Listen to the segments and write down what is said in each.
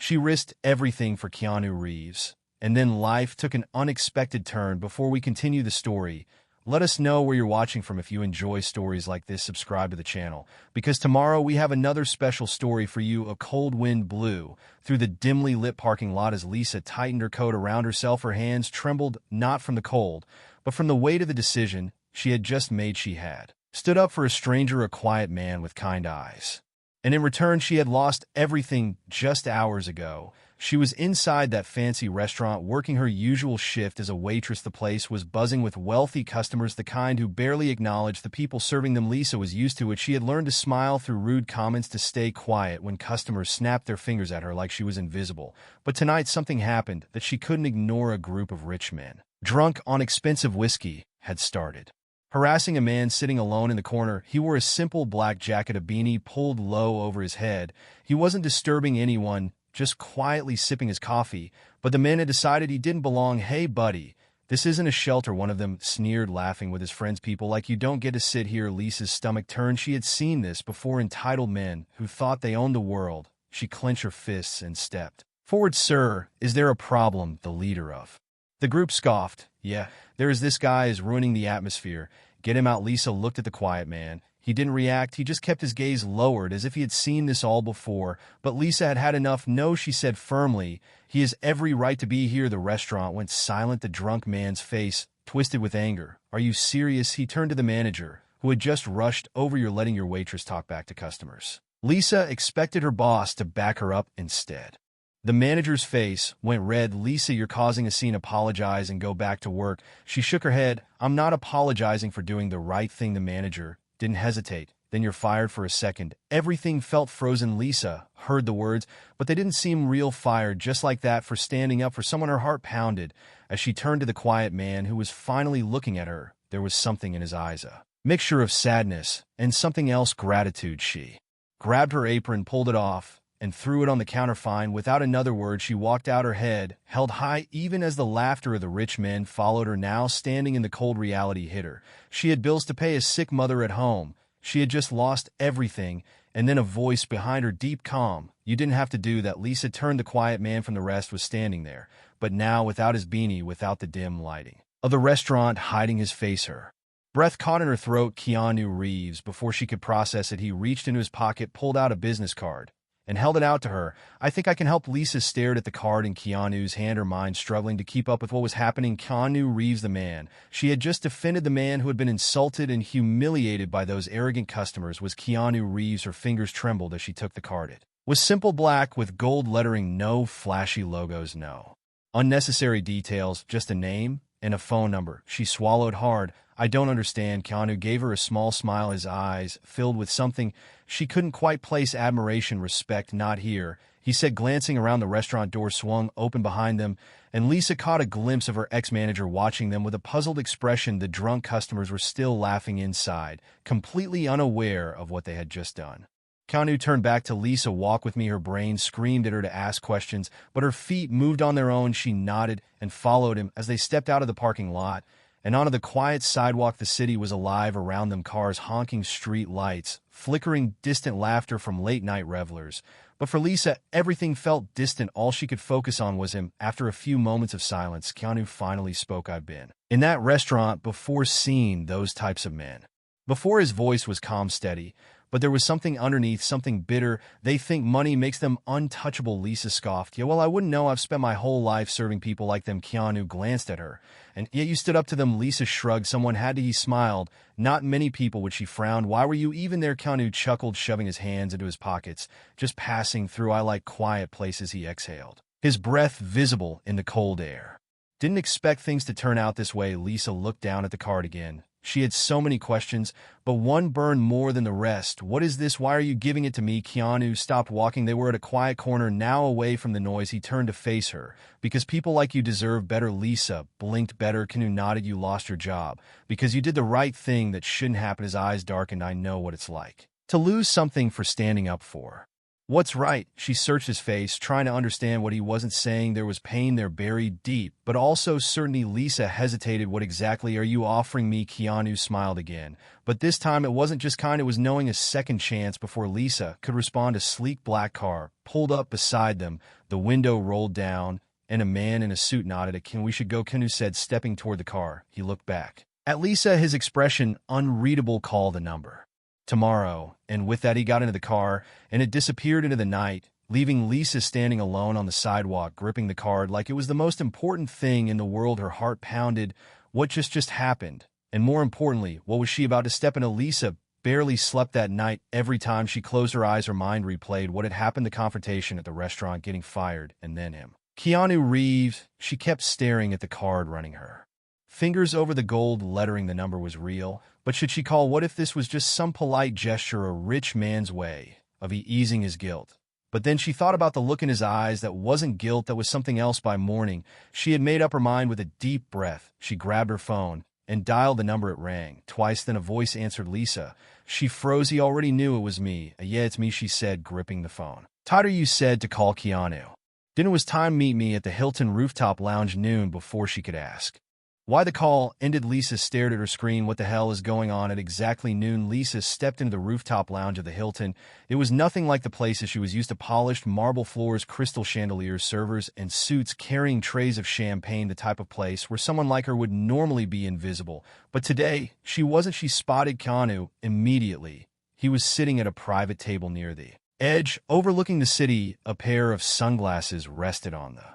She risked everything for Keanu Reeves. And then life took an unexpected turn. Before we continue the story, let us know where you're watching from. If you enjoy stories like this, subscribe to the channel, because tomorrow we have another special story for you. A cold wind blew through the dimly lit parking lot as Lisa tightened her coat around herself. Her hands trembled, not from the cold, but from the weight of the decision she had just made. She had stood up for a stranger, a quiet man with kind eyes. And in return, she had lost everything. Just hours ago, she was inside that fancy restaurant working her usual shift as a waitress. The place was buzzing with wealthy customers, the kind who barely acknowledged the people serving them. Lisa was used to it. She had learned to smile through rude comments, to stay quiet when customers snapped their fingers at her like she was invisible. But tonight something happened that she couldn't ignore. A group of rich men, drunk on expensive whiskey, had started harassing a man sitting alone in the corner. He wore a simple black jacket, a beanie pulled low over his head. He wasn't disturbing anyone, just quietly sipping his coffee, but the man had decided he didn't belong. "Hey, buddy, this isn't a shelter," one of them sneered, laughing with his friends. "People like you don't get to sit here." Lisa's stomach turned. She had seen this before. Entitled men who thought they owned the world. She clenched her fists and stepped forward. "Sir, is there a problem?" The leader of the group scoffed. "Yeah, there is. This guy is ruining the atmosphere. Get him out." Lisa looked at the quiet man. He didn't react. He just kept his gaze lowered, as if he had seen this all before. But Lisa had had enough. "No," she said firmly. "He has every right to be here." The restaurant went silent. The drunk man's face twisted with anger. "Are you serious?" He turned to the manager, who had just rushed over. "You're letting your waitress talk back to customers." Lisa expected her boss to back her up. Instead, the manager's face went red. "Lisa, you're causing a scene. Apologize and go back to work." She shook her head. "I'm not apologizing for doing the right thing." The manager didn't hesitate. "Then you're fired." For a second, everything felt frozen. Lisa heard the words, but they didn't seem real. "Fired just like that for standing up for someone?" Her heart pounded as she turned to the quiet man who was finally looking at her. There was something in his eyes, a mixture of sadness and something else, gratitude. She grabbed her apron, pulled it off, and threw it on the counter. "Fine." Without another word, she walked out, her head held high, even as the laughter of the rich men followed her. Now, standing in the cold, reality hit her. She had bills to pay, a sick mother at home. She had just lost everything. And then a voice behind her, deep, calm. "You didn't have to do that." Lisa turned. The quiet man from the rest was standing there, but now without his beanie, without the dim lighting of the restaurant hiding his face. Her breath caught in her throat. Keanu Reeves. Before she could process it, he reached into his pocket, pulled out a business card, and held it out to her. "I think I can help." Lisa stared at the card in Keanu's hand, her mind struggling to keep up with what was happening. Keanu Reeves, the man she had just defended, the man who had been insulted and humiliated by those arrogant customers, was Keanu Reeves. Her fingers trembled as she took the card. It was simple black with gold lettering, no flashy logos, no unnecessary details, just a name and a phone number. She swallowed hard. "I don't understand." Keanu gave her a small smile, his eyes filled with something she couldn't quite place. "Admiration, respect, not here," he said, glancing around. The restaurant door swung open behind them, and Lisa caught a glimpse of her ex-manager watching them with a puzzled expression. The drunk customers were still laughing inside, completely unaware of what they had just done. Keanu turned back to Lisa. "Walk with me." Her brain screamed at her to ask questions, but her feet moved on their own. She nodded and followed him as they stepped out of the parking lot and onto the quiet sidewalk. The city was alive around them, cars honking, street lights flickering, distant laughter from late-night revelers. But for Lisa, everything felt distant. All she could focus on was him. After a few moments of silence, Keanu finally spoke. "I've been in that restaurant before, seeing those types of men before." His voice was calm, steady, but there was something underneath, something bitter. "They think money makes them untouchable." Lisa scoffed. "Yeah, well, I wouldn't know. I've spent my whole life serving people like them." Keanu glanced at her. "And yet you stood up to them." Lisa shrugged. "Someone had to." He smiled. "Not many people would." She frowned. "Why were you even there?" Keanu chuckled, shoving his hands into his pockets. "Just passing through. I like quiet places." He exhaled, his breath visible in the cold air. "Didn't expect things to turn out this way." Lisa looked down at the card again. She had so many questions, but one burned more than the rest. "What is this? Why are you giving it to me?" Keanu stopped walking. They were at a quiet corner, now away from the noise. He turned to face her. "Because people like you deserve better." Lisa blinked. "Better?" Keanu nodded. "You lost your job because you did the right thing that shouldn't happen." His eyes darkened. "I know what it's like to lose something for standing up for What's right? She searched his face, trying to understand what he wasn't saying. There was pain there buried deep, but also certainty. Lisa hesitated. What exactly are you offering me? Keanu smiled again. But this time it wasn't just kind, it was knowing a second chance. Before Lisa could respond, a sleek black car pulled up beside them. The window rolled down, and a man in a suit nodded. We should go, Keanu said, stepping toward the car. He looked back at Lisa, his expression unreadable. Call the number. Tomorrow. And with that he got into the car, and it disappeared into the night, leaving Lisa standing alone on the sidewalk, gripping the card like it was the most important thing in the world. Her heart pounded. What just happened? And more importantly, what was she about to step into? Lisa barely slept that night. Every time she closed her eyes, her mind replayed what had happened, the confrontation at the restaurant, getting fired, and then him. Keanu Reeves. She kept staring at the card, running her fingers over the gold lettering. The number was real, but should she call? What if this was just some polite gesture, a rich man's way of easing his guilt? But then she thought about the look in his eyes. That wasn't guilt, that was something else. By morning, she had made up her mind. With a deep breath, she grabbed her phone and dialed the number. It rang twice, then a voice answered. Lisa. She froze. He already knew it was me. Yeah, it's me, she said, gripping the phone tighter. You said to call Keanu. Then it was time. Meet me at the Hilton rooftop lounge noon. Before she could ask why the call ended, Lisa stared at her screen. What the hell is going on? At exactly noon, Lisa stepped into the rooftop lounge of the Hilton. It was nothing like the places she was used to. Polished marble floors, crystal chandeliers, servers and suits carrying trays of champagne, the type of place where someone like her would normally be invisible. But today, she wasn't. She spotted Keanu immediately. He was sitting at a private table near the edge, overlooking the city. A pair of sunglasses rested on the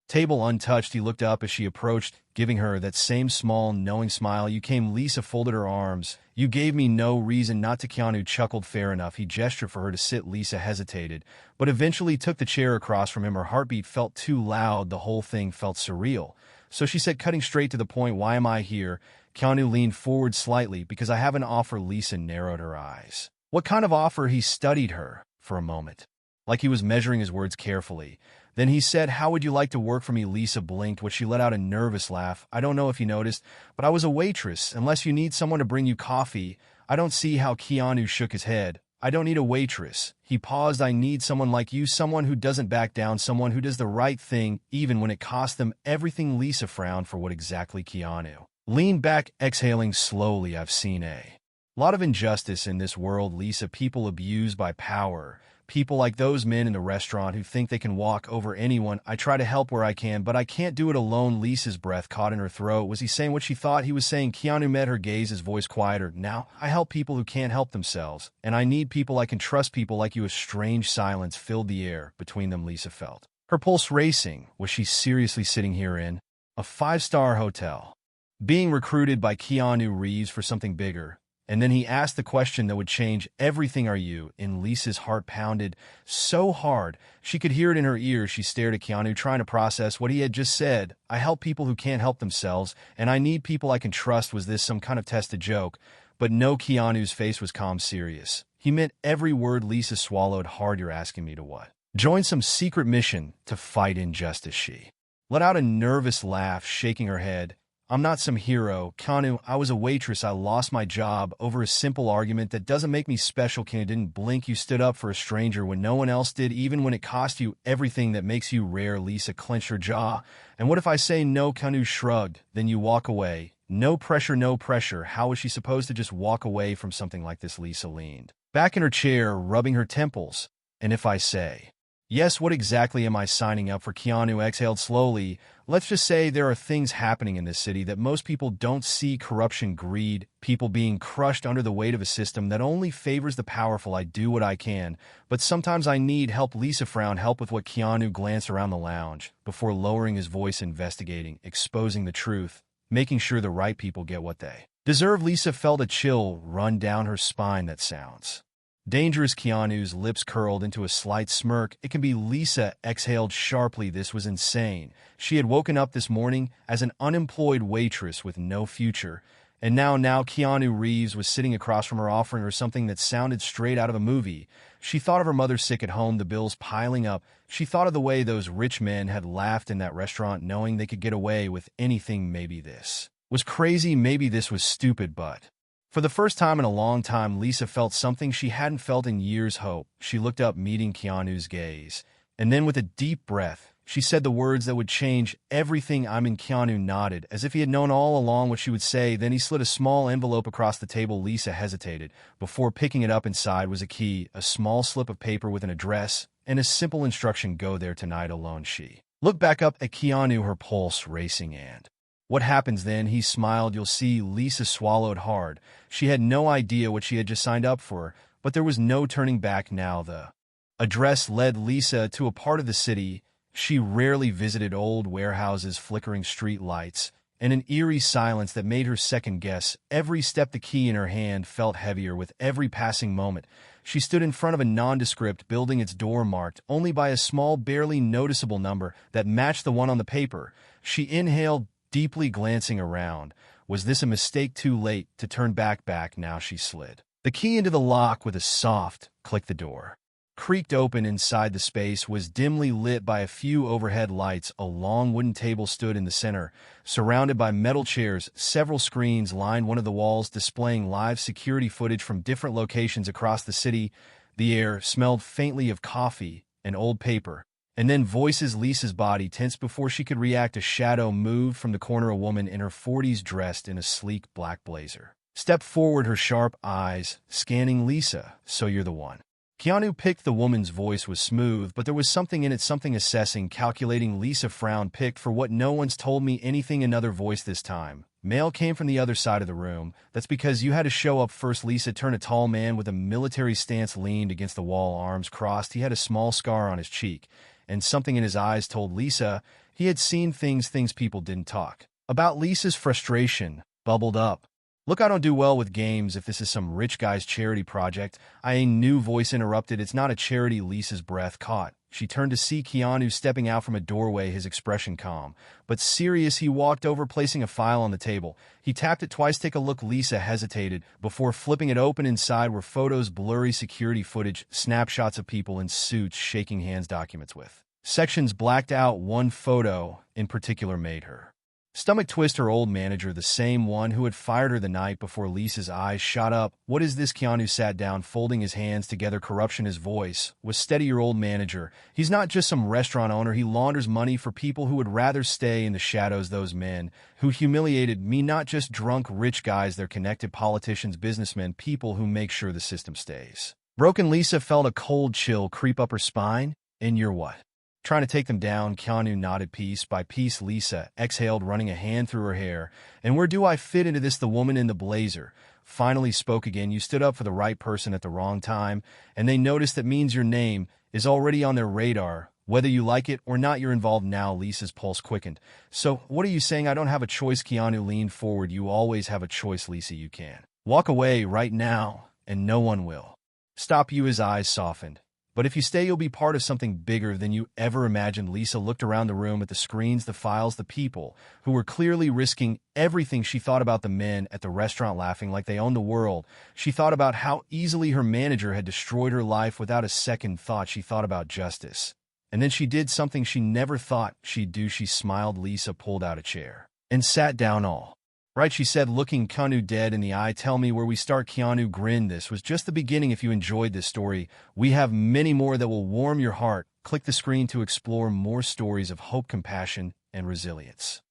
table untouched. He looked up as she approached, giving her that same small, knowing smile. You came. Lisa folded her arms. You gave me no reason not to. Keanu chuckled. Fair enough. He gestured for her to sit. Lisa hesitated, but eventually took the chair across from him. Her heartbeat felt too loud. The whole thing felt surreal. So she said, cutting straight to the point, why am I here? Keanu leaned forward slightly. Because I have an offer. Lisa narrowed her eyes. What kind of offer? He studied her for a moment, like he was measuring his words carefully. Then he said, how would you like to work for me? Lisa blinked. What? She let out a nervous laugh. I don't know if you noticed, but I was a waitress. Unless you need someone to bring you coffee. I don't see how. Keanu shook his head. I don't need a waitress. He paused. I need someone like you, someone who doesn't back down, someone who does the right thing, even when it costs them everything. Lisa frowned. For what exactly? Keanu leaned back, exhaling slowly. I've seen a lot of injustice in this world, Lisa. People abused by power. People like those men in the restaurant who think they can walk over anyone. I try to help where I can, but I can't do it alone. Lisa's breath caught in her throat. Was he saying what she thought he was saying? Keanu met her gaze, his voice quieter. Now, I help people who can't help themselves, and I need people I can trust, people like you. A strange silence filled the air between them. Lisa felt her pulse racing. Was she seriously sitting here in a five-star hotel, being recruited by Keanu Reeves for something bigger? And then he asked the question that would change everything. Are you in? Lisa's heart pounded so hard she could hear it in her ears. She stared at Keanu, trying to process what he had just said. I help people who can't help themselves, and I need people I can trust. Was this some kind of test, a joke? But no. Keanu's face was calm, serious. He meant every word. Lisa swallowed hard. You're asking me to what? Join some secret mission to fight injustice? She let out a nervous laugh, shaking her head. I'm not some hero. Keanu, I was a waitress. I lost my job over a simple argument. That doesn't make me special. Keanu didn't blink. You stood up for a stranger when no one else did, even when it cost you everything. That makes you rare. Lisa clenched her jaw. And what if I say no? Keanu shrugged. Then you walk away. No pressure, no pressure. How was she supposed to just walk away from something like this? Lisa leaned back in her chair, rubbing her temples. And if I say yes, what exactly am I signing up for? Keanu exhaled slowly. Let's just say there are things happening in this city that most people don't see. Corruption, greed, people being crushed under the weight of a system that only favors the powerful. I do what I can, but sometimes I need help. Lisa frowned. Help with what? Keanu glanced around the lounge before lowering his voice, investigating, exposing the truth, making sure the right people get what they deserve. Lisa felt a chill run down her spine. That sounds dangerous. Keanu's lips curled into a slight smirk. It can be. Lisa exhaled sharply. This was insane. She had woken up this morning as an unemployed waitress with no future. And now Keanu Reeves was sitting across from her, offering her something that sounded straight out of a movie. She thought of her mother sick at home, the bills piling up. She thought of the way those rich men had laughed in that restaurant, knowing they could get away with anything. Maybe this was crazy. Maybe this was stupid, but For the first time in a long time, Lisa felt something she hadn't felt in years: hope. She looked up, meeting Keanu's gaze. And then with a deep breath, she said the words that would change everything. "I'm in." Keanu nodded, as if he had known all along what she would say. Then he slid a small envelope across the table. Lisa hesitated. Before picking it up, inside was a key, a small slip of paper with an address, and a simple instruction: go there tonight alone. She looked back up at Keanu, her pulse racing. "And what happens then?" He smiled. "You'll see." Lisa swallowed hard. She had no idea what she had just signed up for, but there was no turning back now. The address led Lisa to a part of the city she rarely visited: old warehouses, flickering street lights, and an eerie silence that made her second-guess every step. The key in her hand felt heavier with every passing moment. She stood in front of a nondescript building, its door marked only by a small, barely noticeable number that matched the one on the paper. She inhaled deeply, glancing around. Was this a mistake? Too late to turn back. Now she slid the key into the lock with a soft click. The door creaked open. Inside, the space was dimly lit by a few overhead lights. A long wooden table stood in the center, surrounded by metal chairs. Several screens lined one of the walls, displaying live security footage from different locations across the city. The air smelled faintly of coffee and old paper. And then voices. Lisa's body tensed before she could react. A shadow moved from the corner. A woman in her 40s, dressed in a sleek black blazer, stepped forward, her sharp eyes scanning Lisa. "So you're the one." Keanu picked. The woman's voice was smooth, but there was something in it, something assessing, calculating. Lisa frowned. "Picked for what? No one's told me anything." Another voice, this time male, came from the other side of the room. "That's because you had to show up first." Lisa turned. A tall man with a military stance leaned against the wall, arms crossed. He had a small scar on his cheek, and something in his eyes told Lisa he had seen things people didn't talk about. Lisa's frustration bubbled up. "Look, I don't do well with games. If this is some rich guy's charity project." A new voice interrupted. "It's not a charity." Lisa's breath caught. She turned to see Keanu stepping out from a doorway, his expression calm but serious. He walked over, placing a file on the table. He tapped it twice. "Take a look." Lisa hesitated before flipping it open. Inside were photos, blurry security footage, snapshots of people in suits shaking hands, documents with sections blacked out. One photo in particular made her stomach twist. Her old manager, the same one who had fired her the night before. Lisa's eyes shot up. "What is this?" Keanu sat down, folding his hands together. "Corruption." His voice was steady. "Your old manager, he's not just some restaurant owner. He launders money for people who would rather stay in the shadows. Those men who humiliated me, not just drunk rich guys. They're connected: politicians, businessmen, people who make sure the system stays broken." Lisa felt a cold chill creep up her spine. "And you're what? Trying to take them down?" Keanu nodded. "Piece by piece." Lisa exhaled, running a hand through her hair. "And where do I fit into this?" The woman in the blazer finally spoke again. "You stood up for the right person at the wrong time, and they noticed. That means your name is already on their radar. Whether you like it or not, you're involved now." Lisa's pulse quickened. "So what are you saying? I don't have a choice?" Keanu leaned forward. "You always have a choice, Lisa. You can walk away right now, and no one will stop you." His eyes softened. "But if you stay, you'll be part of something bigger than you ever imagined." Lisa looked around the room at the screens, the files, the people who were clearly risking everything. She thought about the men at the restaurant laughing like they owned the world. She thought about how easily her manager had destroyed her life without a second thought. She thought about justice. And then she did something she never thought she'd do. She smiled. Lisa pulled out a chair and sat down. "All right," she said, looking Keanu dead in the eye. "Tell me where we start." Keanu grinned. "This was just the beginning. If you enjoyed this story, we have many more that will warm your heart." Click the screen to explore more stories of hope, compassion, and resilience.